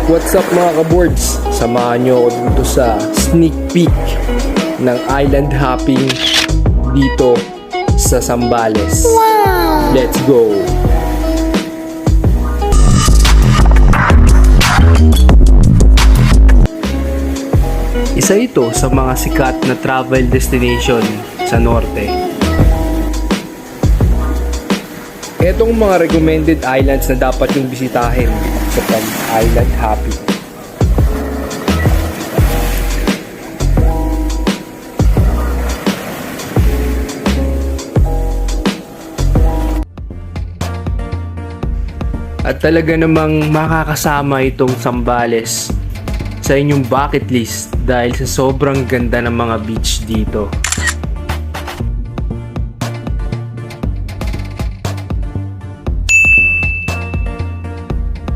What's up mga ka-boards? Samahan nyo ako dito sa sneak peek ng island hopping dito sa Zambales. Wow! Let's go! Isa ito sa mga sikat na travel destination sa norte. Etong mga recommended islands na dapat yung bisitahin sa pag-island hopping. At talaga namang makakasama itong Zambales sa inyong bucket list dahil sa sobrang ganda ng mga beach dito.